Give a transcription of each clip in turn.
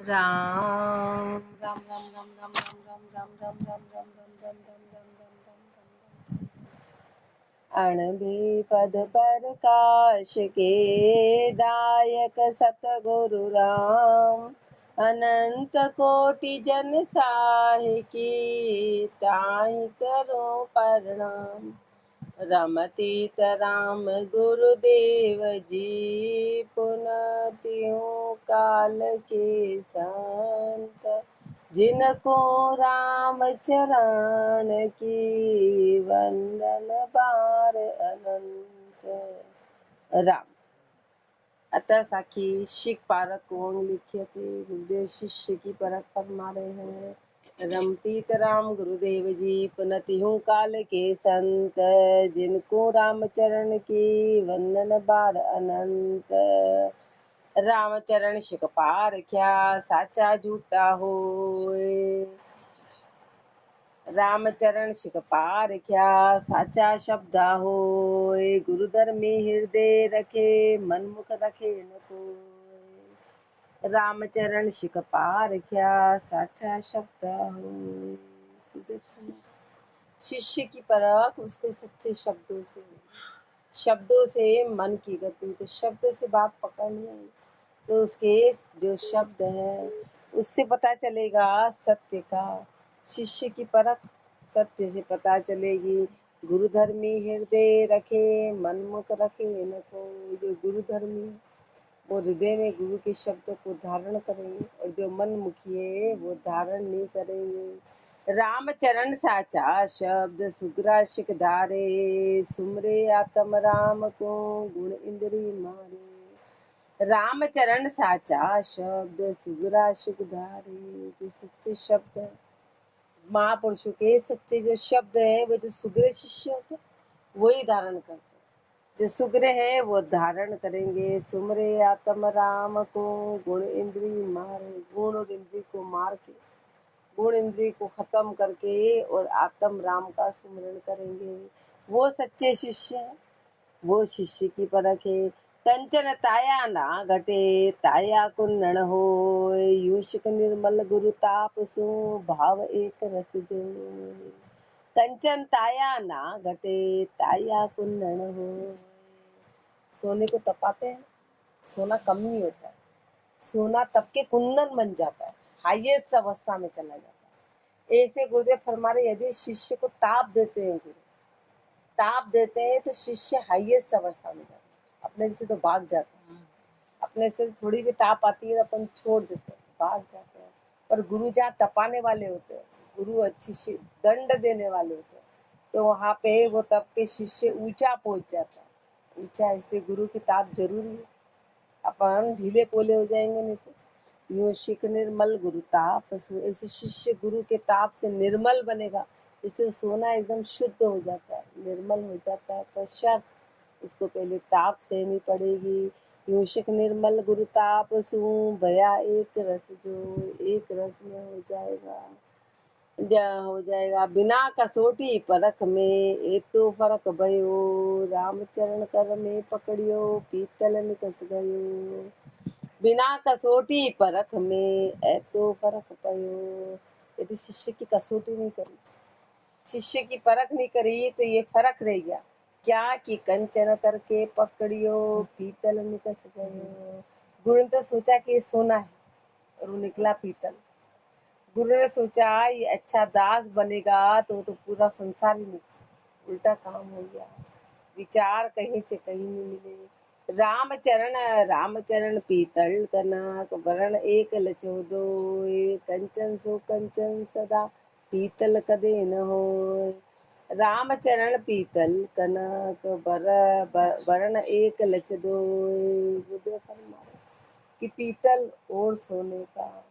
राम राम राम राम राम राम राम राम राम राम राम राम राम राम राम राम राम अणभि पद प्रकाश के दायक सतगुरु राम अनंत कोटि जन साहि की ताहि करो प्रणाम। रमतीत राम गुरुदेव जी पुनः त्यों काल के संत जिनको राम चरण की वंदन बार अनंत। राम अतः साखी शिख पारक को लिखे थे गुरुदेव शिष्य की परख फरमा रहे हैं। रमतीत राम गुरुदेव जी पुनति हूँ काल के संत जिनको रामचरण की वंदन बार अनंत। रामचरण शिख पार क्या साचा झूठा होए। रामचरण शिख पार क्या साचा शब्द होए। गुरुधर में हृदय रखे मनमुख रखे न कोय। रामचरण शिख पार क्या साचा शब्द होए। शिष्य की परख उसके सच्चे शब्दों से मन की गति। तो शब्द से बात पकड़नी है तो उसके जो शब्द है उससे पता चलेगा सत्य का। शिष्य की परख सत्य से पता चलेगी। गुरुधर्मी हृदय रखे मनमुख रखे न को। जो गुरुधर्मी वो हृदय में गुरु के शब्द को धारण करेंगे और जो मनमुखी है वो धारण नहीं करेंगे। रामचरण साचा शब्द सुग्रा शिख धारे सुमरे आत्म राम को गुण इंद्री मारे। रामचरण साचा शब्द सुग्रा शिख धारे। जो सच्चे शब्द है महापुरुषों के सच्चे जो शब्द है वो जो सुग्र शिष्य होते वही धारण करते। जो सुग्र है वो धारण करेंगे। सुमरे आत्म राम को गुण इंद्री मारे। गुण और इंद्री को मार के गुण इंद्री को खत्म करके और आत्म राम का सुमरण करेंगे वो सच्चे शिष्य हैं। वो शिष्य की परख है। कंचन ताया ना घटे ताया कुन्नण हो। यूशिक निर्मल गुरु ताप सो भाव एक रस जो। कंचन ताया ना घटे ताया कुन्नण हो। सोने को तपाते हैं सोना कम नहीं होता है। सोना तप के कुंदन बन जाता है हाईएस्ट अवस्था में चला जाता है। ऐसे गुरुदेव फरमा रहे यदि शिष्य को ताप देते हैं गुरु ताप देते हैं तो शिष्य हाईएस्ट अवस्था में जाता है। अपने से तो भाग जाता है। अपने से थोड़ी भी ताप आती है अपन छोड़ देते हैं भाग जाते हैं। पर गुरु जहाँ तपाने वाले होते हैं गुरु अच्छी दंड देने वाले होते हैं तो वहाँ पे वो तप के शिष्य ऊंचा पहुंच जाता है। ऊंचा इसलिए गुरु की ताप जरूरी है। अपन ढीले पोले हो जाएंगे नहीं तो। यूं शिख निर्मल गुरु ताप ऐसे शिष्य गुरु के ताप से निर्मल बनेगा। इससे सोना एकदम शुद्ध हो जाता है निर्मल हो जाता है। पश्चात उसको पहले ताप सहनी पड़ेगी। यूं शिख निर्मल गुरु ताप सू भया एक रस जो। एक रस में हो जाएगा बिना कसौटी परख में एक तो फर्क भयो। रामचरण कर में पकड़ियो पीतल निकस गयो। बिना कसौटी परख में ऐतो फर्क पयो। यदि शिष्य की कसौटी नहीं करी शिष्य की परख नहीं करी तो ये फर्क रह गया क्या कि कंचन करके पकड़ियो पीतल निकस गयो। गुरु ने तो सोचा कि ये सोना है और वो निकला पीतल। गुरु ने सोचा ये अच्छा दास बनेगा तो पूरा संसार ही निकला। उल्टा काम हो गया। विचार कहीं से कहीं नहीं मिले। रामचरण पीतल कनक वरण एक लचोदो। कंचन सो कंचन सदा पीतल कदे न हो। रामचरण पीतल कनक वरण एक लचदो। गुरुदेव फरमाए कि पीतल और सोने का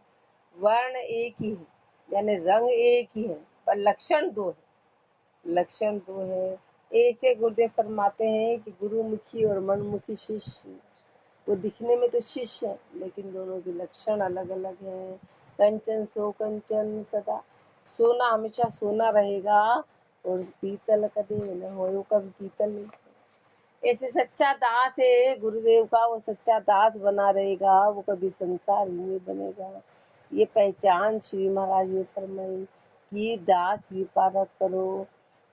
वर्ण एक ही है यानी रंग एक ही है पर लक्षण दो है। लक्षण दो है। ऐसे गुरुदेव फरमाते हैं कि गुरुमुखी और मनमुखी शिष्य वो दिखने में तो शिष्य है लेकिन दोनों के लक्षण अलग अलग हैं। कंचन सो कंचन सदा सोना हमेशा सोना रहेगा और पीतल कभी न हो। वो कभी पीतल नहीं ऐसे सच्चा दास है गुरुदेव का, वो सच्चा दास बना रहेगा, वो कभी संसार ही नहीं बनेगा। ये पहचान श्री महाराज ने फरमाई कि दास ही पारक करो।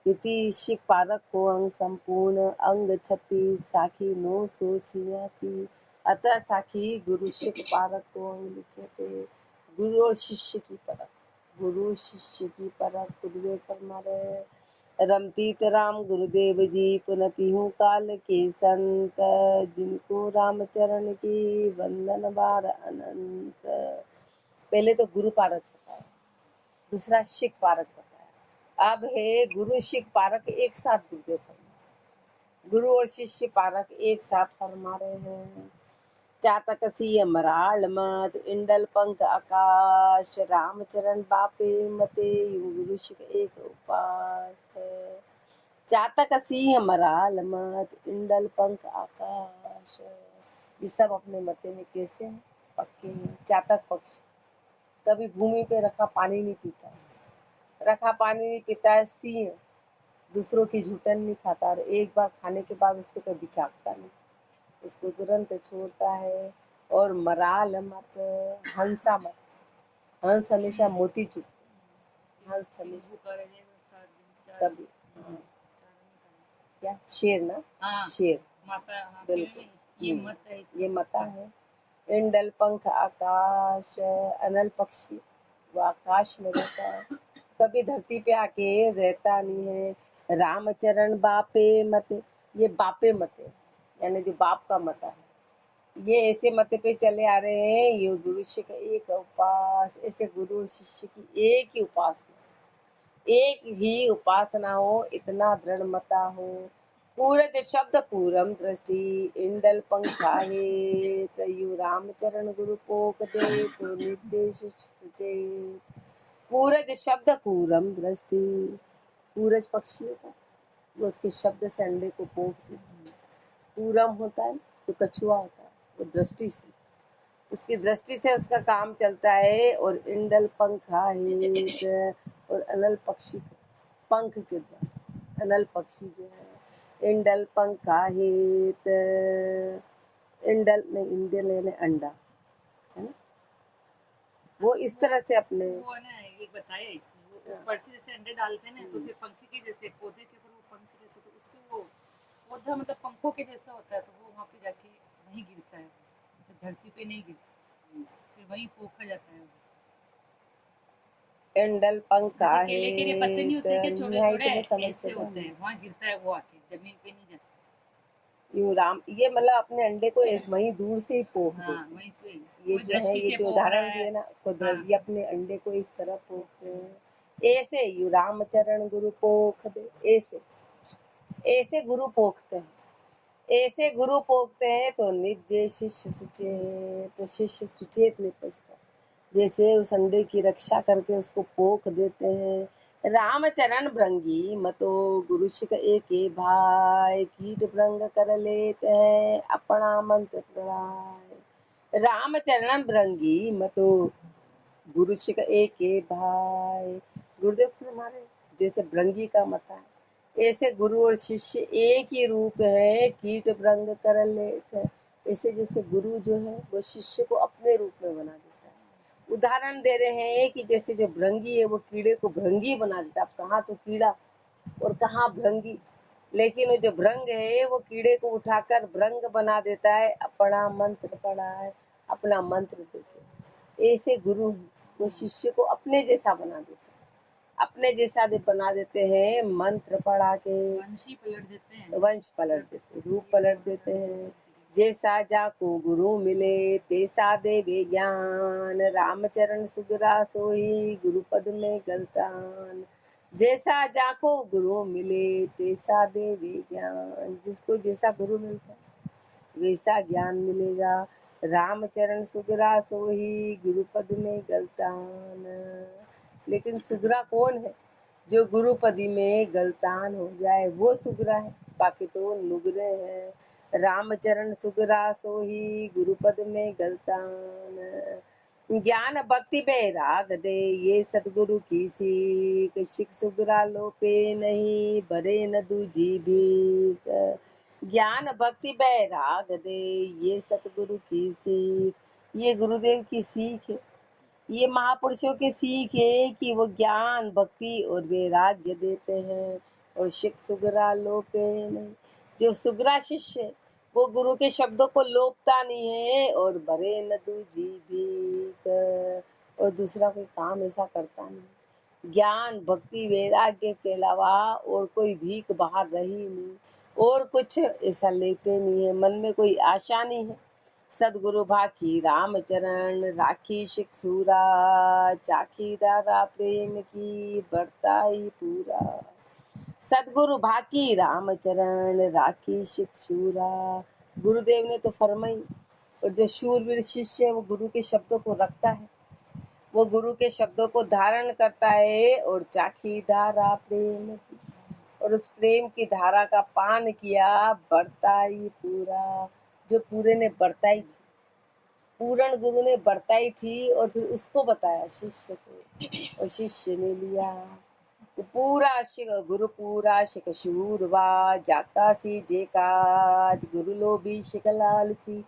इति शिक पारक को अंग संपूर्ण अंग 36 साखी 986। अतः साखी गुरु शिक पारक को अंग लिखे थे। गुरु और शिष्य की परख, गुरु शिष्य की परख गुरुदेव फरमा रहे हैं। रमतीत राम गुरुदेव जी पुनति हूँ काल के संत, जिनको रामचरण की वंदन बार अनंत। पहले तो गुरु पारक बताया, दूसरा शिख पारक बताया, अब है गुरु शिख पारक एक साथ गुरुदेव फरमा, गुरु और शिष्य पारक एक साथ फरमा रहे हैं। चातक सिय मराल मत इंडल पंख आकाश, रामचरण बापे मते गुरु शिख एक उपास है। चातक सिंह मराल मत इंडल पंख आकाश, ये सब अपने मते में कैसे हैं? पक्के हैं। चातक पक्षी कभी भूमि पे रखा पानी नहीं पीता है, रखा पानी नहीं पीता है। सिंह दूसरों की झूठन नहीं खाता, और एक बार खाने के बाद उसको कभी चाटता नहीं, उसको तुरंत छोड़ता है। और मराल मत हंसा मत, हंस हमेशा मोती चुगते, हंस हमेशा कभी क्या शेर ना, शेर बिल्कुल ये मता है। इंडल पंख आकाश, अनल पक्षी वो आकाश में रहता है, कभी धरती पे आके रहता नहीं है। रामचरण बापे मत, ये बापे मते यानी जो बाप का मता है, ये ऐसे मत पे चले आ रहे हैं। ये गुरु शिष्य का एक उपास, ऐसे गुरु शिष्य की एक ही उपासना, एक ही उपासना हो, इतना दृढ़ मता हो। पूरज शब्द पूरम दृष्टि इंडल पंखा है, तयु रामचरण गुरु पोक दे तो निर्देश सुचेत। पूरज शब्द पूरम दृष्टि, पूरज पक्षी होता है, वो उसके शब्द से अंडे को पोक देता है। पूरम होता है जो कछुआ होता है, वो दृष्टि से, उसकी दृष्टि से उसका काम चलता है। और इंडल पंखा है, और अनल पक्षी पंख के द्वारा, अनल पक्षी जो है इंडल पंखा है, इंडल नहीं, इंडल यानी अंडा है ना, वो इस तरह से अपने वो ना ये बताया इसने, वो ऊपर से जैसे अंडे डालते हैं ना, तो उसे पंख के जैसे पौधे के ऊपर वो पंख रहते, तो उस पे वो पौधा मतलब पंखों के जैसा होता है, तो वो वहाँ पे जाके वहीं गिरता है, जैसे धरती पे नहीं गिरता, फिर वहीं पोखा जाता है। इंडल पंखा जैसे केले के पत्ते नहीं होते क्या, छोटे छोटे समझते ऐसे होते हैं, वहाँ गिरता है वो आके, जमीन पे नहीं जाता। यूं राम ये मतलब अपने अंडे को वहीं दूर से ही पोख हाँ, देते वहीं से ये कोई जो है, दृष्टि ये से जो पोख रहा उदाहरण है। दिए ना, हाँ, ये अपने अंडे को इस तरह पोखते हैं। ऐसे यू रामचरण गुरु पोख दे, ऐसे ऐसे गुरु पोखते हैं, ऐसे गुरु पोखते हैं तो निज शिष्य सुचेत, तो शिष्य सुचेत निपजता है। जैसे उस अंडे की रक्षा करके उसको पोख देते हैं। रामचरण भृंगी मतो गुरु शिख एके भाई, कीट भृंग कर लेते हैं अपना मंत्र प्रणाय। रामचरण भृंगी मतो गुरु शिख एके भाई, गुरुदेव फरमा रहे जैसे भृंगी का मता है, ऐसे गुरु और शिष्य एक ही रूप है, कीट भृंग कर लेते हैं। ऐसे जैसे गुरु जो है वो शिष्य को अपने रूप में बना देता है। उदाहरण दे रहे हैं कि जैसे जो भृंगी है वो कीड़े को भृंगी बना देता है। अब कहाँ तो कीड़ा और कहाँ भृंगी, लेकिन वो जो भृंग है वो कीड़े को उठाकर भृंग बना देता है। अपना मंत्र पढ़ा है, अपना मंत्र देते, ऐसे गुरु हैं वो शिष्य को अपने जैसा बना देते हैं, अपने जैसा बना देते हैं। मंत्र पढ़ा के वंश पलट देते हैं, वंश पलट देते, रूप पलट देते हैं। जैसा जाको गुरु मिले तैसा देवे ज्ञान, रामचरण सुगरा सोई गुरुपद में गलतान। जैसा जाको गुरु मिले तैसा देवे ज्ञान, जिसको जैसा गुरु मिलता है वैसा ज्ञान मिलेगा। रामचरण सुगरा सोही गुरुपद में गलतान, लेकिन सुगरा कौन है? जो गुरुपदी में गलतान हो जाए वो सुगरा है, बाकी तो नुगरे हैं। रामचरण सुगरा सोही गुरुपद में गलतान, ज्ञान भक्ति बैराग दे ये सतगुरु की सीख, शिख सुगरा लोपे नहीं भरे न दूजी भीख। ज्ञान भक्ति बैराग दे, ये सतगुरु की सीख, ये गुरुदेव की सीख है, ये महापुरुषों की सीख है कि वो ज्ञान भक्ति और वैराग्य देते हैं और शिख सुगरा लोपे नहीं। जो सुगरा शिष्य है, वो गुरु के शब्दों को लोपता नहीं है और भरे न दूजी भीख, और दूसरा कोई काम ऐसा करता नहीं। ज्ञान भक्ति वैराग्य के अलावा और कोई भीख बाहर रही नहीं, और कुछ ऐसा लेते नहीं है, मन में कोई आशा नहीं है। सदगुरु भाकी रामचरण राखी शिख सूरा, चाखी दारा प्रेम की बरताई पूरा। सदगुरु भाकी रामचरण राखी शिख सूरा, गुरुदेव ने तो फरमाई। और जो शूरवीर शिष्य है वो गुरु के शब्दों को रखता है, वो गुरु के शब्दों को धारण करता है और चाखी धारा प्रेम की, और उस प्रेम की धारा का पान किया, बरताई पूरा। जो पूरे ने बरताई थी, पूर्ण गुरु ने बरताई थी और फिर उसको बताया शिष्य को, और शिष्य ने लिया। वो पूरा शिक गुरु पूरा शिक शूरवा, जाका सी जे काज गुरु लोभी शिक लालची,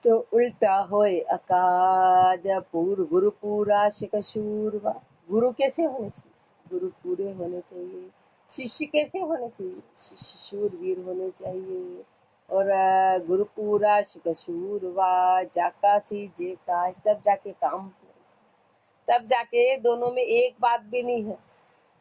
तो उल्टा होए अकाज। पूर गुरु पूरा शिक शूरवा, गुरु कैसे होने चाहिए? गुरु पूरे होने चाहिए। शिष्य कैसे होने चाहिए? शिष्य शूरवीर होने चाहिए। और गुरु पूरा शिक शूरवा, जाका सी जे काज, तब जाके काम, तब जाके दोनों में एक बात भी नहीं है,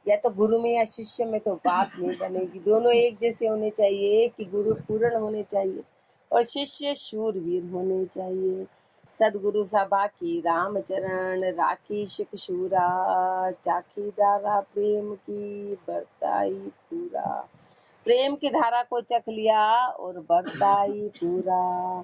या तो गुरु में या शिष्य में तो बात नहीं बनेगी। दोनों एक जैसे होने चाहिए कि गुरु पूर्ण होने चाहिए और शिष्य शूरवीर होने चाहिए। सदगुरु सभा की रामचरण राखी शिख शूरा, चाखी दारा प्रेम की बरताई पूरा। प्रेम की धारा को चख लिया और बरताई पूरा।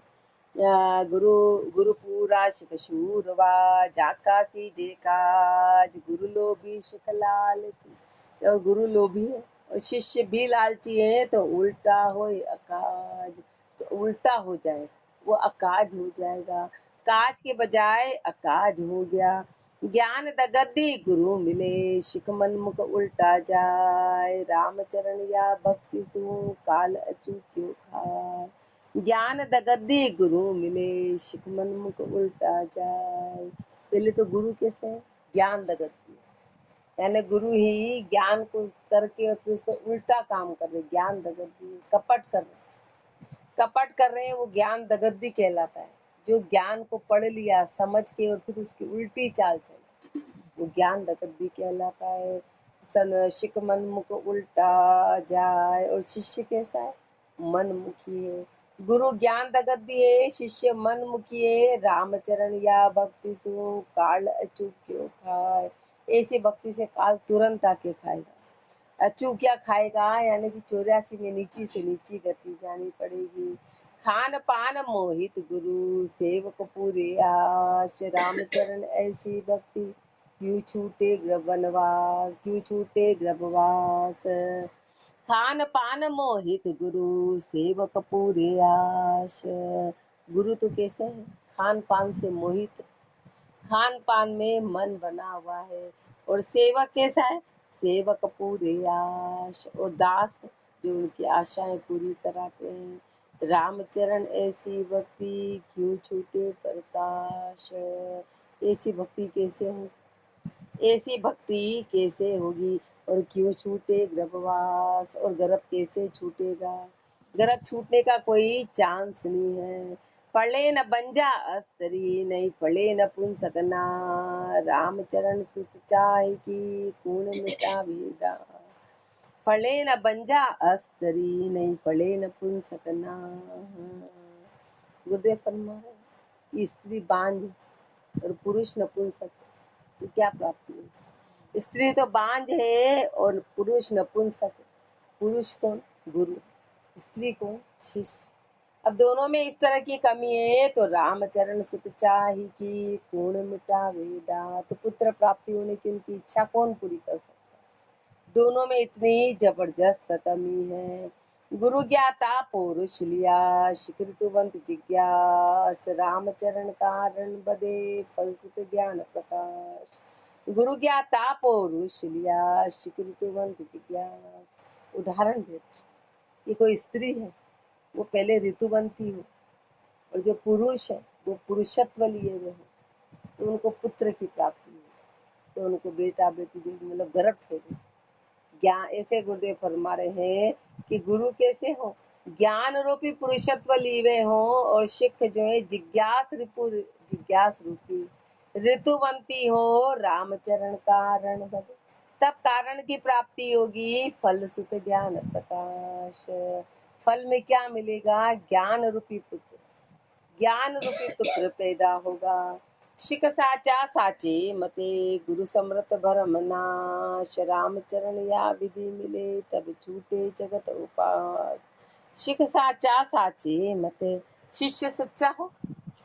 गुरु गुरु पूरा शिख शूरवा, जाका सी जे काज गुरु लोभी शिख लालची। और गुरु लोभी है और शिष्य भी लालची है तो उल्टा होए अकाज, तो उल्टा हो जाए, वो अकाज हो जाएगा। काज के बजाय अकाज हो गया। ज्ञान दगद्दी गुरु मिले, शिख मनमुख उल्टा जाए, रामचरण या भक्ति सु काल अचू क्यों खाए। ज्ञान दगद्दी गुरु मिले, शिख मनमुख उल्टा जाए। पहले तो गुरु कैसे है? ज्ञान दगद्दी, यानी गुरु ही ज्ञान को करके और फिर उसको उल्टा काम कर रहे, ज्ञान दगद्दी, कपट कर रहे, कपट कर रहे हैं, वो ज्ञान दगद्दी कहलाता है। जो ज्ञान को पढ़ लिया समझ के और फिर उसकी उल्टी चाल चले, वो ज्ञान दगद्दी कहलाता है। सन शिख मनमुख उल्टा जाए। और शिष्य कैसा है? मनमुखी है। गुरु ज्ञान दगद्दी है, शिष्य मनमुखी है। रामचरण या भक्ति सु काल अचूक क्यों खाए, ऐसी भक्ति से काल तुरंत आके खाएगा। अचूक क्या खाएगा, यानी कि 84 में नीची से नीची गति जानी पड़ेगी। खान पान मोहित गुरु, सेवक पूरे आश, रामचरण ऐसी भक्ति क्यों छूटे वनवास, क्यों छूटे गर्भवास। खान पान मोहित गुरु, सेवक पूरे आश। गुरु तो कैसे है? खान पान से मोहित, खान पान में मन बना हुआ है। और सेवक कैसा है? सेवक पूरे आश, और दास जो उनकी आशाएं पूरी कराते हैं। रामचरण ऐसी भक्ति क्यों छूटे प्रकाश, ऐसी भक्ति कैसे हो, ऐसी भक्ति कैसे होगी, और क्यों छूटे गर्भवास, और गर्भ कैसे छूटेगा? गर्भ छूटने का कोई चांस नहीं है। फले न बंजा अस्त्री, नहीं फले न पुन सकना, रामचरण सुत चाहे की खून मिटा वेदा। फले न बंजा अस्त्री, नहीं फले न पुन सकना। गुरुदेव फरमा है कि स्त्री बांझ और पुरुष नपुंसक, तो क्या प्राप्ति है? स्त्री तो बांझ है और पुरुष नपुंसक है। पुरुष कौन? गुरु। स्त्री कौन? शिष्य। अब दोनों में इस तरह की कमी है तो रामचरण सुत चाही की कौन मिटा वेदा, तो पुत्र प्राप्ति होने की उनकी इच्छा कौन पूरी कर सकता? दोनों में इतनी जबरदस्त कमी है। गुरु ज्ञाता पौरुष लिया, शिकृतवंत जिज्ञास, रामचरण कारण बदे फलसुत ज्ञान प्रकाश। गुरु ज्ञाता पौरुष लिया, शिकृतवंत जिज्ञास। उदाहरण दे, ये कोई स्त्री है, वो पहले ऋतुवंती हो, और जो पुरुष है वो पुरुषत्व लिए हुए हो, तो उनको पुत्र की प्राप्ति हो, तो उनको बेटा बेटी जो मतलब गर्भ ठहरे। ज्ञान, ऐसे गुरुदेव फरमा रहे हैं कि गुरु कैसे हो, ज्ञान रूपी पुरुषत्व लीवे हो, और सिख जो है जिज्ञास रूपी ऋतुवंती हो, रामचरण कारण बने। तब कारण की प्राप्ति होगी, फल सुत ज्ञान प्रकाश। फल में क्या मिलेगा, ज्ञान रूपी पुत्र, ज्ञान रूपी पुत्र पैदा होगा। शिख साचा साचे मते, गुरु समृत भरम नाश। रामचरण या विधि मिले, तब छूटे जगत उपास। शिख साचा साचे मते, शिष्य सच्चा हो,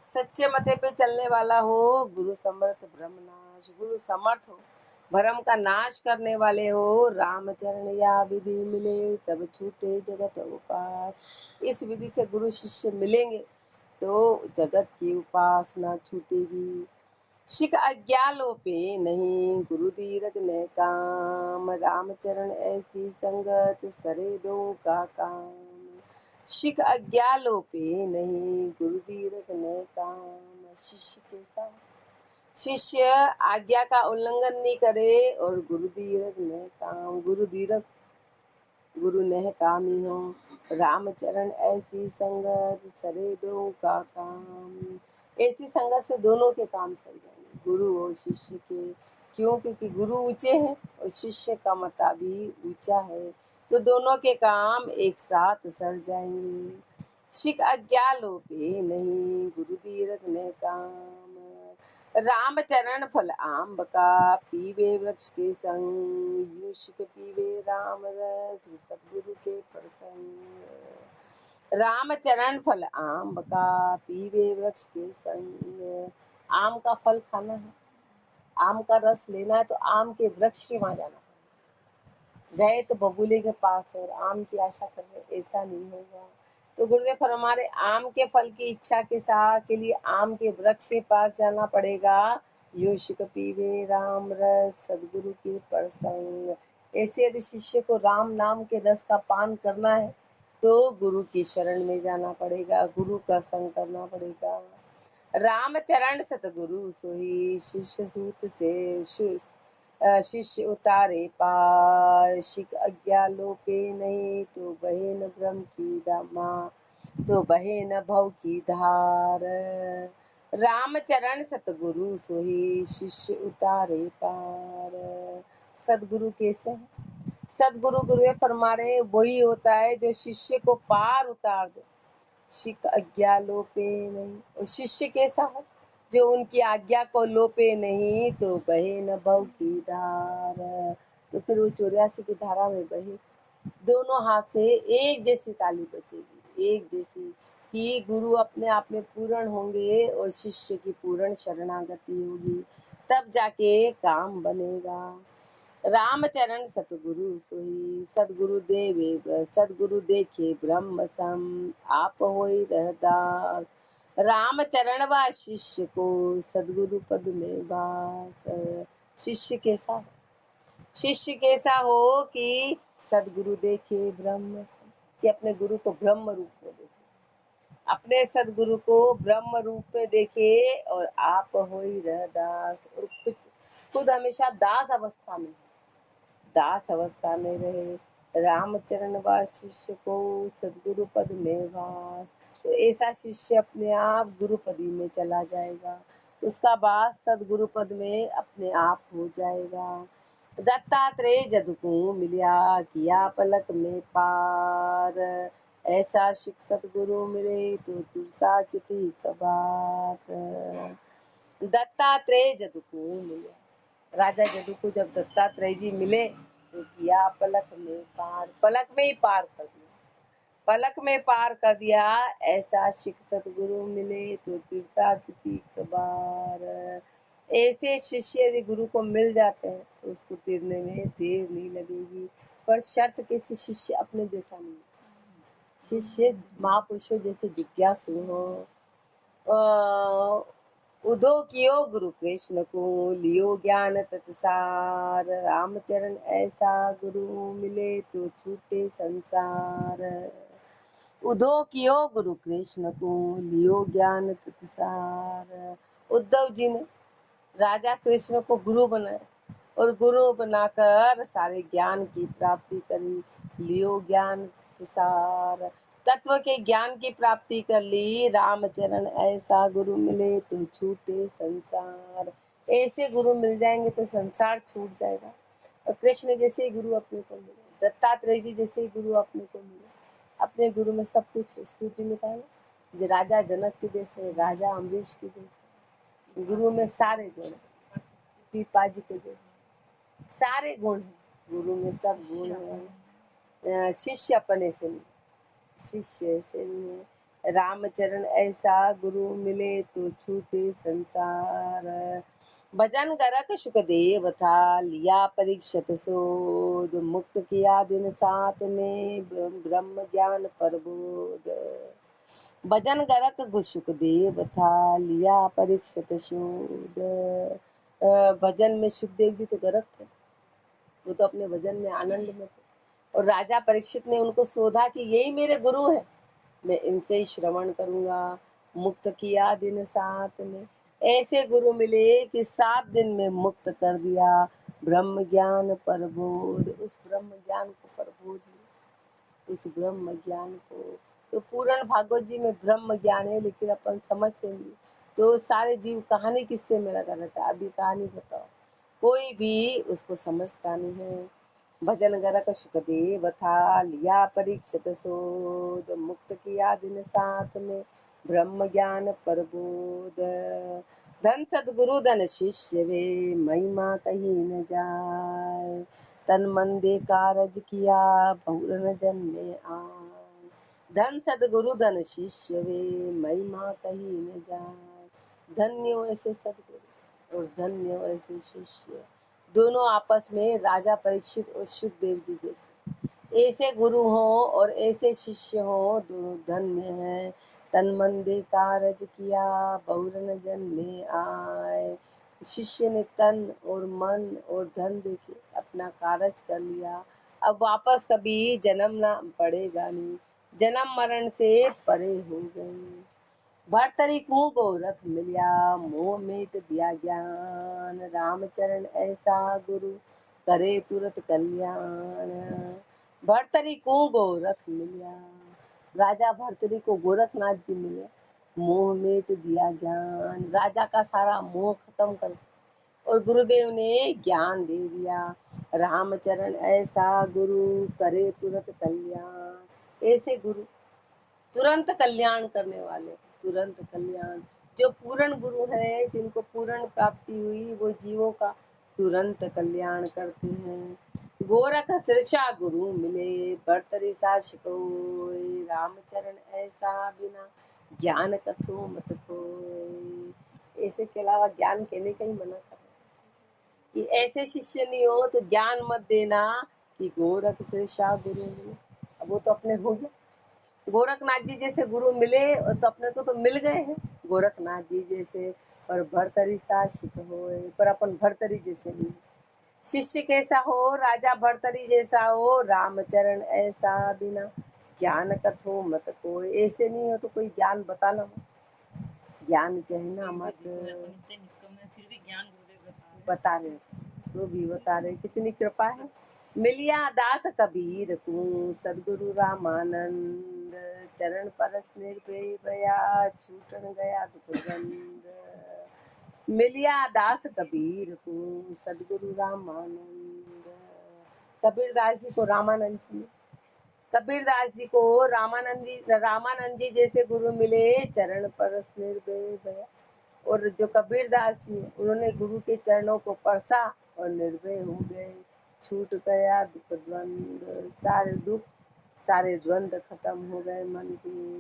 सच्चे मते पे चलने वाला हो। गुरु समर्थ ब्रह्म नाश, गुरु समर्थ हो, भरम का नाश करने वाले हो। रामचरण या विधि मिले, तब छूटे जगत उपास। इस विधि से गुरु शिष्य मिलेंगे तो जगत की उपासना छूटेगी। शिख अज्ञा लोपे नहीं, गुरु दीरग ने काम। रामचरण ऐसी संगत, सरे दो का काम। शिख अज्ञा लोपे नहीं, गुरु दीरग ने काम। शिष्य के साथ शिष्य आज्ञा का उल्लंघन नहीं करे, और गुरु दीरग ने काम, गुरु दीरग गुरु नेह कामी हो। रामचरण ऐसी संगत, सरे दो का काम। ऐसी संगत से दोनों के काम सर जाएंगे, गुरु और शिष्य के। क्यों? क्योंकि गुरु ऊंचे हैं और शिष्य का मता भी ऊंचा है, तो दोनों के काम एक साथ सर जाएंगे। शिख अज्ञा लोपे नहीं, गुरु दीरघ ने काम। रामचरण फल आम्ब का, पीवे वृक्ष के संग। यूं शिख पीवे राम रस, सतगुरु के प्रसंग। रामचरण फल आम्ब का, पीवे वृक्ष के संग। आम का फल खाना है, आम का रस लेना है, तो आम के वृक्ष के वहां जाना पड़ेगा। गए तो बबूले के पास और आम की आशा कर रहे, ऐसा नहीं होगा। तो गुरुदेव फरमारे आम के फल की इच्छा के साथ के लिए आम के वृक्ष के पास जाना पड़ेगा। यो शिख पीवे राम रस, सदगुरु के प्रसंग। ऐसे यदि शिष्य को राम नाम के रस का पान करना है, तो गुरु की शरण में जाना पड़ेगा, गुरु का संग करना पड़ेगा। रामचरण सतगुरु सोही, शिष्य सूत से शिष्य उतारे पार। शिख अज्ञा लोपे नहीं, तो बहे न ब्रह्म की दामा, तो बहे न भव की धार। रामचरण सतगुरु सोही, शिष्य उतारे पार। सदगुरु कैसे है? सदगुरु गुरुदेव फरमा रहे हैं, वही होता है जो शिष्य को पार उतार दे। शिख आज्ञा लोपे नहीं, और शिष्य कैसा हो? जो उनकी आज्ञा को लोपे नहीं, तो बहे न भव की धार। तो फिर वो 84 की धारा में बहे। दोनों हाथ से एक जैसी ताली बजेगी, एक जैसी, कि गुरु अपने आप में पूर्ण होंगे और शिष्य की पूर्ण शरणागति होगी, तब जाके काम बनेगा। रामचरण सतगुरु सोही, सदगुरु देवे सदगुरु देखे ब्रह्म सम। आप होई रहदास, रामचरण व शिष्य को, सदगुरु पद में वास। शिष्य कैसा हो? शिष्य कैसा हो कि सदगुरु देखे ब्रह्म सम, कि अपने गुरु को ब्रह्म रूप में देखे, अपने सदगुरु को ब्रह्म रूप में देखे। और आप होई रहदास, और खुद हमेशा दास अवस्था में, दास अवस्था में रहे। रामचरण व शिष्य को, सदगुरु पद में वास। तो ऐसा शिष्य अपने आप गुरुपदी में चला जाएगा, उसका वास सदगुरु पद में अपने आप हो जाएगा। दत्तात्रेय जद को मिलिया, किया पलक में पार। ऐसा शिख सदगुरु मिले, तो तुरता किति कबात। दत्तात्रेय जद को मिलिया, राजा जदू को जब दत्तात्रेय जी मिले, तो किया पलक में पार, पलक में ही पार कर दिया, पलक में पार कर दिया। ऐसा शिख सतगुरु मिले, तो तीर्था किति कबार। ऐसे शिष्य यदि गुरु को मिल जाते हैं, तो उसको तीरने में देर नहीं लगेगी। पर शर्त कैसे? शिष्य अपने जैसा नहीं, शिष्य महापुरुषों जैसे जिज्ञासु हो। उदो कियो गुरु कृष्ण को, लियो ज्ञान तत्सार। रामचरण ऐसा गुरु मिले, तो छूटे संसार। उद्धव कियो गुरु कृष्ण को, लियो ज्ञान तत्सार। उद्धव जी ने राजा कृष्ण को गुरु बनाया और गुरु बनाकर सारे ज्ञान की प्राप्ति करी। लियो ज्ञान सार, तत्व के ज्ञान की प्राप्ति कर ली। रामचरण ऐसा गुरु मिले तो छूटे संसार। ऐसे गुरु मिल जाएंगे तो संसार छूट जाएगा। और कृष्ण जैसे ही गुरु अपने को मिले, दत्तात्रेय जी जैसे ही गुरु अपने को मिले, अपने गुरु में सब कुछ है। स्तुति में कहा ना, जो राजा जनक के जैसे, राजा अम्बरीश के जैसे, गुरु में सारे गुण हैं। पीपा जी के जैसे सारे गुण हैं, गुरु में सब गुण हैं। शिष्य अपने से नहीं, शिष्य से नहीं। रामचरण ऐसा गुरु मिले तो छूटे संसार। भजन करक सुखदेव था, लिया परीक्षित शोध। मुक्त किया दिन साथ में, ब्रह्म ज्ञान प्रबोध। भजन करक सुखदेव था, लिया परीक्षित शोध। भजन में सुखदेव जी तो गरक थे, वो तो अपने भजन में आनंद में थे। और राजा परीक्षित ने उनको शोधा कि यही मेरे गुरु है, मैं इनसे ही श्रवण करूंगा। मुक्त किया दिन साथ में, ऐसे गुरु मिले कि 7 दिन में मुक्त कर दिया। ब्रह्म ज्ञान प्रबोध, उस ब्रह्म ज्ञान को प्रबोध लिया, उस ब्रह्म ज्ञान को। तो पूर्ण भागवत जी में ब्रह्म ज्ञान है, लेकिन अपन समझते नहीं। तो सारे जीव कहानी किससे में लगा रहता है। अभी कहानी बताओ, कोई भी उसको समझता नहीं है। भजन गरक सुखदेव था, लिया परीक्षित शोध। मुक्त किया दिन साथ में, ब्रह्म ज्ञान प्रबोध। धन सदगुरु धन शिष्य वे, महिमा कहीं न जाए। तन मन दे कारज किया, बहुर न जन्मे आए। धन सदगुरु धन शिष्य वे, महिमा कहीं न जाए। धन्य हो ऐसे सदगुरु और धन्य हो ऐसे शिष्य। दोनों आपस में राजा परीक्षित और सुखदेव जी जैसे, ऐसे गुरु हो और ऐसे शिष्य हो, दोनों धन्य हैं। तन मन दे कारज किया, बहुर न जन्मे आए। शिष्य ने तन और मन और धन देके अपना कारज कर लिया, अब वापस कभी जन्म ना पड़ेगा नहीं, जन्म मरण से परे हो गए। भरतरी को गोरख मिलिया, मोह मेट दिया ज्ञान। रामचरण ऐसा गुरु, करे तुरत कल्याण। भरतरी को गोरख मिलिया, राजा भरतरी को गोरखनाथ जी मिले। मोह मेट दिया ज्ञान, राजा का सारा मोह खत्म कर और गुरुदेव ने ज्ञान दे दिया। रामचरण ऐसा गुरु, करे तुरत कल्याण। ऐसे गुरु तुरंत कल्याण करने वाले, तुरंत कल्याण। जो पूर्ण गुरु है, जिनको पूर्ण प्राप्ति हुई, वो जीवों का तुरंत कल्याण करते हैं। गोरख शीर्षा गुरु मिले, भरतरी सा शिकोय। रामचरण ऐसा बिना, ज्ञान कथो मत खोए। ऐसे के अलावा ज्ञान कहने का ही मना कर कि ऐसे शिष्य नहीं हो तो ज्ञान मत देना कि गोरख शीर्षा गुरु मिले। अब वो तो अपने हो गया, गोरखनाथ जी जैसे गुरु मिले तो अपने को तो मिल गए हैं गोरखनाथ जी जैसे। पर भरतरी सा शिक होए, पर अपन भरतरी जैसे नहीं। शिष्य कैसा हो, राजा भरतरी जैसा हो। रामचरण ऐसा बिना, ज्ञान कथो मत कोई। ऐसे नहीं हो तो कोई ज्ञान बताना मत, ज्ञान कहना मत। फिर भी ज्ञान गुरुदेव बता रहे तो भी बता रहे, कितनी कृपा है। मिलिया दास कबीर को, सदगुरु रामानंद। चरण परस निर्भय भया, छूटन गया दुख बंद। मिलिया दास कबीर को, सदगुरु रामानंद। कबीरदास जी को रामानंद जी मिले। कबीरदास जी को रामानंद जी जैसे गुरु मिले। चरण परस निर्भय भया, और जो कबीरदास जी हैं, उन्होंने गुरु के चरणों को परसा और निर्भय हो गए। छूट गया दुख द्वंद, सारे दुख सारे द्वंद खत्म हो गए मन के।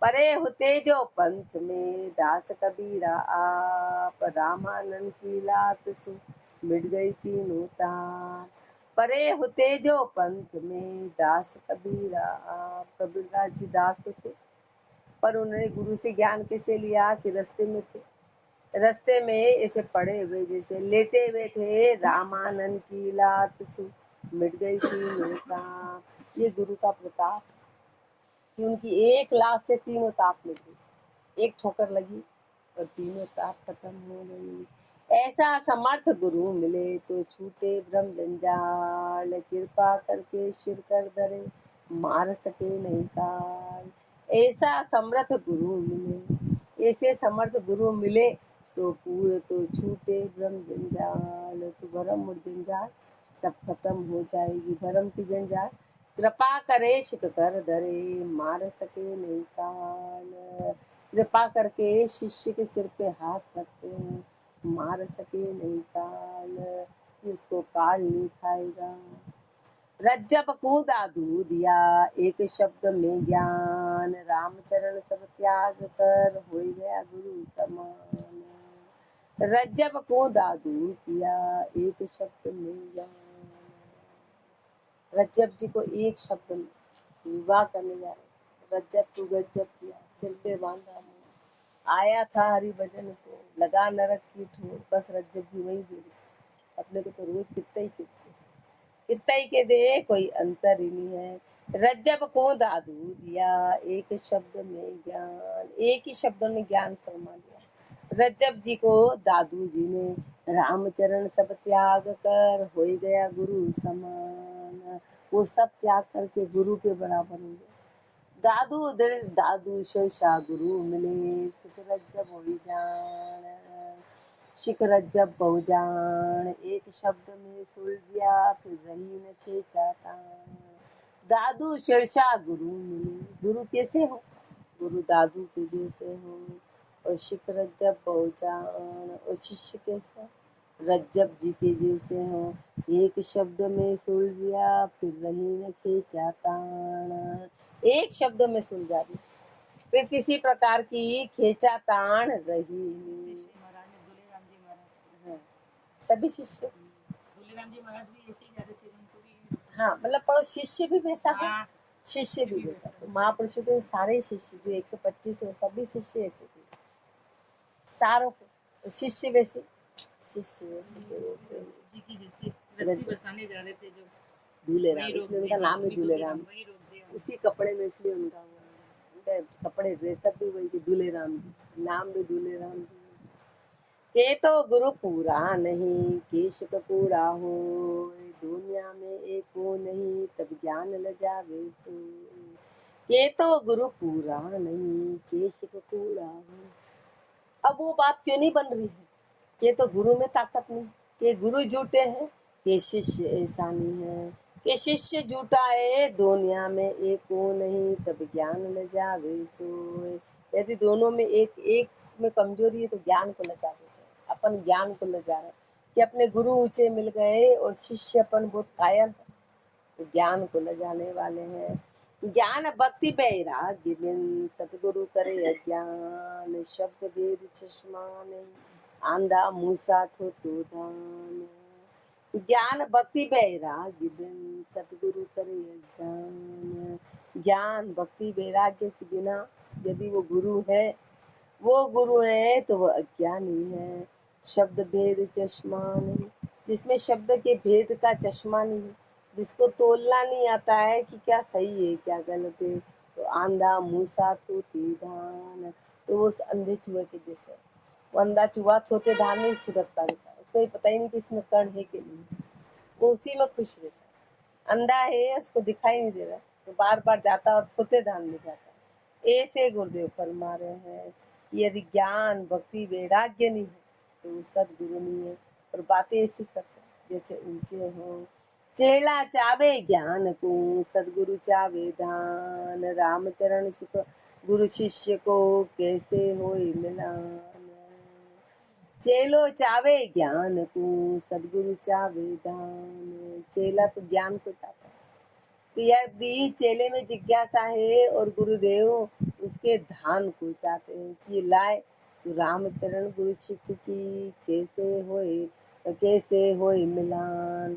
परे होते जो पंथ में, दास कबीरा आप। रामानंद की लात सु, मिट गई तीनों ताप। परे होते जो पंथ में, दास कबीरा आप। कबीरदास जी दास तो थे, पर उन्होंने गुरु से ज्ञान कैसे लिया कि रास्ते में थे, रास्ते में ऐसे पड़े हुए जैसे लेटे हुए थे। रामानंद की लात सु, मिट गई तीनों ताप। ये गुरु का प्रताप। कि उनकी एक लाश से तीनों ताप निकली, एक ठोकर लगी और तीनों ताप खत्म हो गई। ऐसा समर्थ गुरु मिले तो छूटे ब्रह्म जंजाल, कृपा करके सिर कर धरे मार सके नहीं काल। ऐसा समर्थ गुरु मिले, ऐसे समर्थ गुरु मिले तो पूरे तो छूटे ब्रह्म जंजाल, तो भरम और जंजाल सब खत्म हो जाएगी। भरम की जंजाल कृपा करे शिक कर धरे मार सके नहीं काल। कृपा करके शिष्य के सिर पे हाथ रखते हैं, मार सके नहीं काल, इसको काल नहीं खाएगा। रज्जब कूदा दूधिया एक शब्द में ज्ञान, रामचरण सब त्याग कर हो गया गुरु समान। रज्जब कूदा दूध किया एक शब्द में ज्ञान। रज्जब जी को एक शब्द में विवाह करने जा रहे, रज्जब तू गज्जब किया, सिर पे बांधा मुंह। आया था हरि भजन को, लगा नरक की ठोर, बस रज्जब जी वही बोले, अपने को तो रोज कितना ही के दे कोई अंतर ही नहीं है। रज्जब को दादू दिया एक शब्द में ज्ञान, एक ही शब्द में ज्ञान फरमा दिया। रज्जब जी को दादू जी ने, रामचरण सब त्याग कर हो गया गुरु समान। वो सब त्याग करके गुरु के बराबर हो गए। दादू दिल दादू शेषा गुरु मिले, सिख रज्जब हो जान, शिक रज्जब बहुजान। एक शब्द में सुलझिया फिर रही न खेचा तान। दादू शेषा गुरु मिले, गुरु कैसे हो, गुरु दादू के जैसे हो। और शिक रज्जब बहुजान, और शिष्य कैसे हो, रज्जब जी के जैसे हो। एक शब्द में सुलझिया फिर रही न खेचा तान, एक शब्द में सुलझा दी, फिर किसी प्रकार की खेचा ताण रही नहीं। शिष्य महाराज ने दूल्हे राम जी महाराज को, हाँ, सभी शिष्य, दूल्हे राम जी महाराज भी ऐसे ही जाते थे, उनको भी हाँ मतलब पर शिष्य भी वैसा है, हाँ शिष्य भी वैसा। तो महापुरुषों के सारे शिष्य जो 125 है, सभी शिष्य ऐसे थे, सारों के शिष्य वैसे, शिष्य वैसे के वैसे। जी की जैसे रस्सी बसाने जा रहे थे जो, दूल्हे वही राम, रोक इसलिए दिया, उनका नाम ही वही दूल्हे राम, वही रोक दिया। उसी कपड़े में, इसलिए उनका उनके कपड़े ड्रेसअप भी वही कि दूल्हे राम जी, नाम भी दूल्हे राम जी। के तो गुरु पूरा नहीं केश पूरा हो, दुनिया में एक हो नहीं तब ज्ञान ल जावे सो। के तो गुरु पूरा नहीं केश पूरा हो। अब वो बात क्यों नहीं बन रही है कि तो गुरु में ताकत नहीं, कि गुरु झूठे हैं, कि शिष्य ऐसा नहीं है, कि शिष्य झूठा है, दुनिया में एक हो नहीं तब ज्ञान ल जावे सोए। यदि दोनों में एक एक में कमजोरी है तो ज्ञान को लजा देते हैं, अपन ज्ञान को लजा रहे हैं कि अपने गुरु ऊंचे मिल गए और शिष्य अपन बहुत कायल है, तो ज्ञान को लजाने वाले हैं। ज्ञान भक्ति बैराग्य बिन सतगुरु करे अज्ञान, शब्द वेद चश्मा नहीं आंधा मूसा थो तो दान। ज्ञान भक्ति वैराग्य बिन सतगुरु करे अज्ञान, ज्ञान भक्ति वैराग्य के बिना यदि वो गुरु है, वो गुरु है तो वो अज्ञानी है। शब्द भेद चश्मा नहीं, जिसमें शब्द के भेद का चश्मा नहीं, जिसको तोलना नहीं आता है कि क्या सही है क्या गलत है, तो आंधा मूसा थोती धान, तो वो उस अंधे चूहे के जैसे, वो अंधा चूहा थोते धान में खुदकता रहता है, उसको ये पता ही नहीं कि इसमें कण है कि नहीं, वो उसी में खुश रहता है। अंधा है, उसको दिखाई नहीं दे रहा, तो बार बार जाता और थोते धान में जाता है। ऐसे गुरुदेव फरमा रहे हैं कि यदि ज्ञान भक्ति वैराग्य नहीं है तो वो सदगुरु नहीं है। और बातें ऐसी करते हैं जैसे ऊंचे हो, चेला चावे ज्ञान को सदगुरु चावे दान, रामचरण सुख गुरु शिष्य को कैसे होए मिलान। चेलो चावे ज्ञान को सदगुरु चावे दान, चेला तो ज्ञान को चाहता है, तो यदि चेले में जिज्ञासा है और गुरुदेव उसके धान को चाहते हैं कि लाए तो रामचरण गुरु शिष्य की कैसे होए मिलान,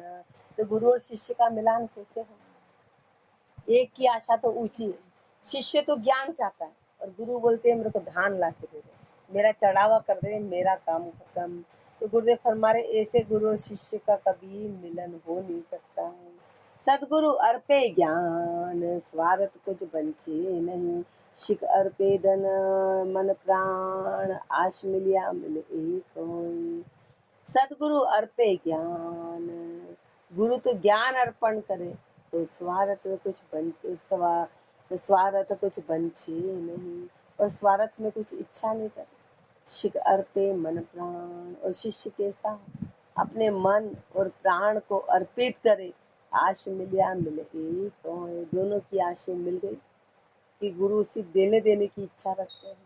तो गुरु और शिष्य का मिलान कैसे हो। एक की आशा तो ऊंची है, शिष्य तो ज्ञान चाहता है और गुरु बोलते हैं मेरे को धान ला के दे दे, मेरा चढ़ावा कर दे, मेरा काम खत्म। तो गुरुदेव फरमा रहे ऐसे गुरु और शिष्य का कभी मिलन हो नहीं सकता है। सदगुरु अर्पे ज्ञान स्वार्थ कुछ बंचे नहीं, शिख अर्पे धन मन प्राण आश मिलिया मिल एक होय। सदगुरु अर्पे ज्ञान, गुरु तो ज्ञान अर्पण करे तो स्वार्थ कुछ बंचे स्वार्थ कुछ बंचे नहीं, और स्वार्थ में कुछ इच्छा नहीं करे। शिख अर्पे मन प्राण, और शिष्य कैसा अपने मन और प्राण को अर्पित करे। आश मिलिया मिल एक होय, दोनों की आशें मिल गई कि गुरु सिर्फ देने देने की इच्छा रखते हैं,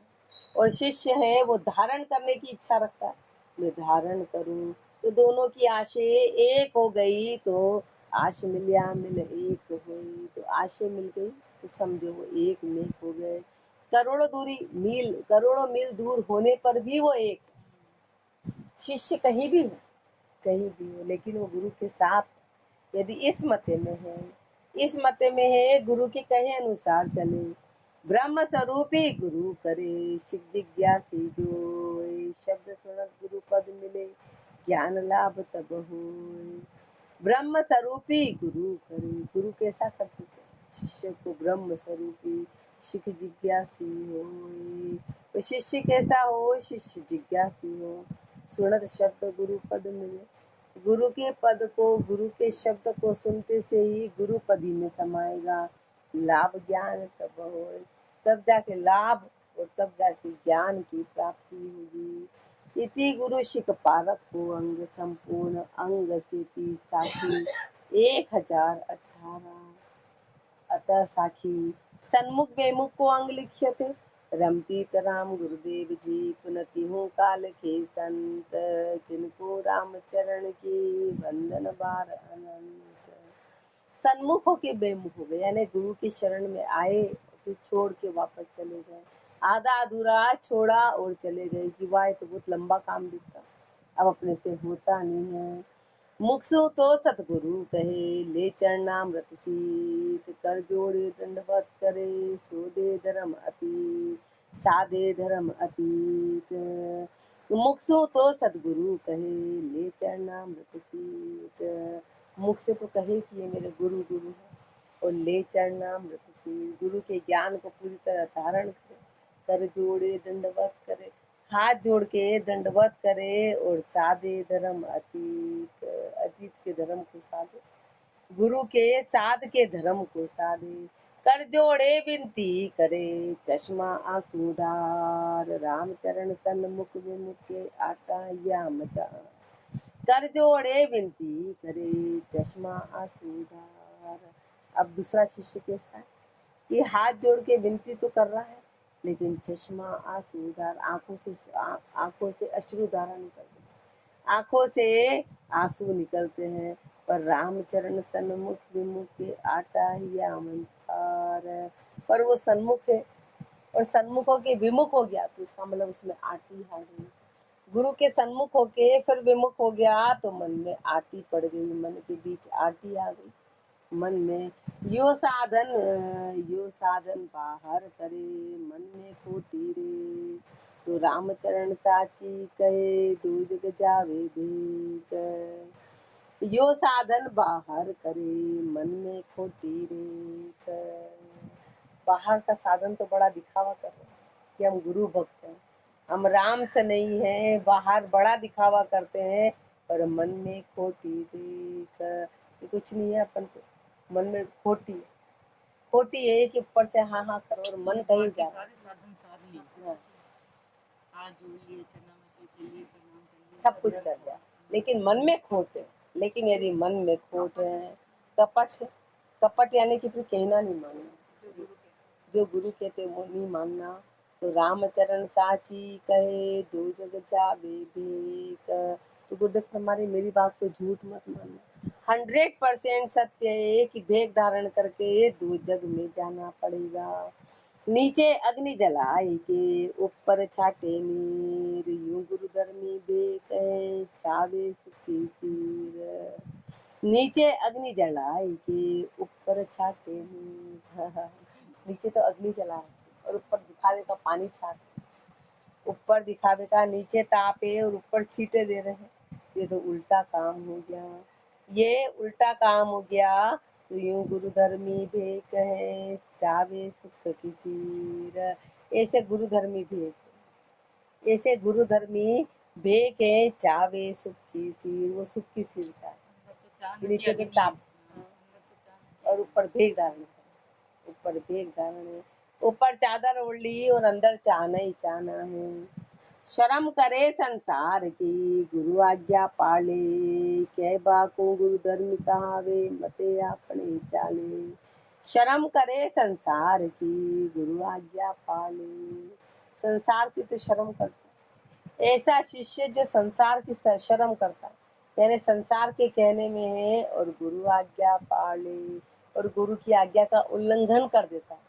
और शिष्य है वो धारण करने की इच्छा रखता है। मैं धारण करूं तो दोनों की आशें एक हो गई, तो आश मिलिया मिल एक हो गई, तो आशें मिल गई तो समझो वो एक नेक हो गए। करोड़ों मील दूर होने पर भी वो एक। शिष्य कहीं भी हो, कहीं भी हो, लेकिन वो गुरु के साथ यदि इस मते में है, इस मते में है गुरु के कहे अनुसार चले। ब्रह्म स्वरूपी गुरु करे शिव जिज्ञासी जो, शब्द सुनत गुरु पद मिले ज्ञान लाभ तब होय। ब्रह्म स्वरूपी गुरु करे, गुरु कैसा करते थे शिष्य को ब्रह्म स्वरूपी, शिख जिज्ञासी हो। तो शिष्य कैसा हो, शिष्य जिज्ञासी हो। सुनत शब्द गुरु पद मिले, गुरु के पद को, गुरु के शब्द को सुनते से ही गुरु पदी में समाएगा। लाभ ज्ञान तब होय, तब जाके लाभ और तब जाके ज्ञान की प्राप्ति होगी। इति गुरु शिख पारक हो अंग संपूर्ण, अंग से 30 साखी 1018। अतः साखी सन्मुख बेमुख को अंग लिखे थे। रमती राम गुरुदेव जी पुनति हूँ काल के संत, जिनको राम चरण की वंदन बार अनंत। सन्मुख हो के बेमुख हो गए, यानी गुरु की शरण में आए फिर छोड़ के वापस चले गए। आधा अधूरा छोड़ा और चले गए कि वाह तो बहुत लंबा काम दिखता, अब अपने से होता नहीं है। मुखसु तो सतगुरु कहे ले चरणामृत सीत, कर जोड़े दंडवत करे सो दे धर्म अतीत, साधे धर्म अतीत। मुखसु तो सतगुरु कहे ले चरणामृत सीत, मुख से तो कहे कि ये मेरे गुरु गुरु है, और ले चरणामृत सीत, गुरु के ज्ञान को पूरी तरह धारण करे। कर जोड़े दंडवत करे, हाथ जोड़ के दंडवत करे, और साधे धर्म अतीत, अतीत के धर्म को साधे, गुरु के साध के धर्म को साधे। कर जोड़े विनती करे चश्मा आंसू धार, रामचरण सन्मुख विमुख के आटा या मचा। कर जोड़े विनती करे चश्मा आंसू धार। अब दूसरा शिष्य कैसा है कि हाथ जोड़ के विनती तो कर रहा है, लेकिन चश्मा आंसूधार, आंखों से अश्रुधारा निकलते हैं, आंखों से आंसू निकलते हैं। पर रामचरण सन्मुख विमुख के आटा ही आमंजार, पर वो सन्मुख है और सन्मुखों के विमुख हो गया तो इसका मतलब उसमें आटी आ गई। गुरु के सन्मुख होके फिर विमुख हो गया तो मन में आटी पड़ गई, मन के बीच आटी आ गई मन में। यो साधन बाहर करे मन में खोटी रे, तो रामचरण साची कहे दो जग जावे भेक। यो साधन बाहर करे मन में खोटी रे, बाहर का साधन तो बड़ा दिखावा कर रहे हैं कि हम गुरु भक्त हैं, हम राम से नहीं हैं, बाहर बड़ा दिखावा करते हैं पर मन में खोटी रे, कुछ नहीं है अपन को, मन में खोटी है कि ऊपर से हाँ हाँ करो और मन कहीं जा रहा है। सारे साधन साध लिए, हाँ, हाथ जोड़ लिए, चना मछली लिए, प्रणाम कर लिए, सब कुछ कर लिया लेकिन मन में खोट है। लेकिन यदि मन में खोट है, कपट है, कपट यानी कि फिर कहना नहीं मानना, जो गुरु कहते वो नहीं मानना। तो रामचरण साची कहे दो जग जावे भेक, तो गुरुदेव हमारी मेरी बात को झूठ मत मानना, 100% सत्य है कि भेक धारण करके दो जग में जाना पड़ेगा। नीचे अग्नि जलाई के ऊपर छाटे नीर, यूं गुरु धर्मी बेक छावे सुखी चीर। नीचे अग्नि जलाई के ऊपर छाटे नीर, नीचे तो अग्नि जला रखी और ऊपर दिखावे का पानी छाट, ऊपर दिखावे का नीचे तापे और ऊपर छींटे दे रहे हैं, ये तो उल्टा काम हो गया। ये उल्टा काम हो गया तो यूं गुरु धर्मी भेक है, चावे सुख की चीर। ऐसे गुरु धर्मी भेक, ऐसे गुरु धर्मी भेक है, चावे सुख की चीर। वो सुख की चीर चाहे, अंदर तो चाह कि नदी नीचे तो अग्नि है। ताप, अंदर तो चाह नदी और ऊपर भेग धारण करे, ऊपर भेग धारण है। ऊपर चादर ओढ़ ली और अंदर चाहना ही चाहना है। शर्म करे संसार की, गुरु आज्ञा पाले। कह बाको गुरु धर्म कहावे, मते आपने चाले। शर्म करे संसार की, गुरु आज्ञा पाले। संसार की तो शर्म करता है। ऐसा शिष्य जो संसार की शर्म करता है, यानी संसार के कहने में है और गुरु आज्ञा पाले, और गुरु की आज्ञा का उल्लंघन कर देता है,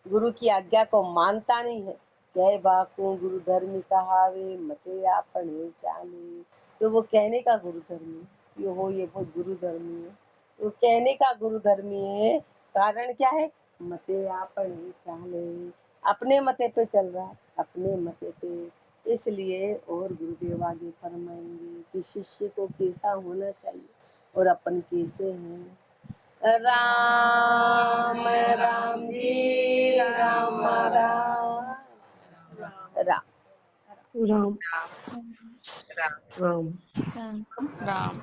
गुरु की आज्ञा को मानता नहीं है। कह बाको गुरु धर्म कहावे, मते आपने चाले। तो वो कहने का गुरु धर्मी है कि हो ये बहुत गुरु धर्मी है, तो कहने का गुरु धर्मी है। कारण क्या है? मते आपने चाले, अपने मते पे चल रहा है, अपने मते पे। इसलिए और गुरुदेव आगे फरमाएंगे कि शिष्य को कैसा होना चाहिए और अपन कैसे हैं। राम राम जी राम राम राम। राम राम राम।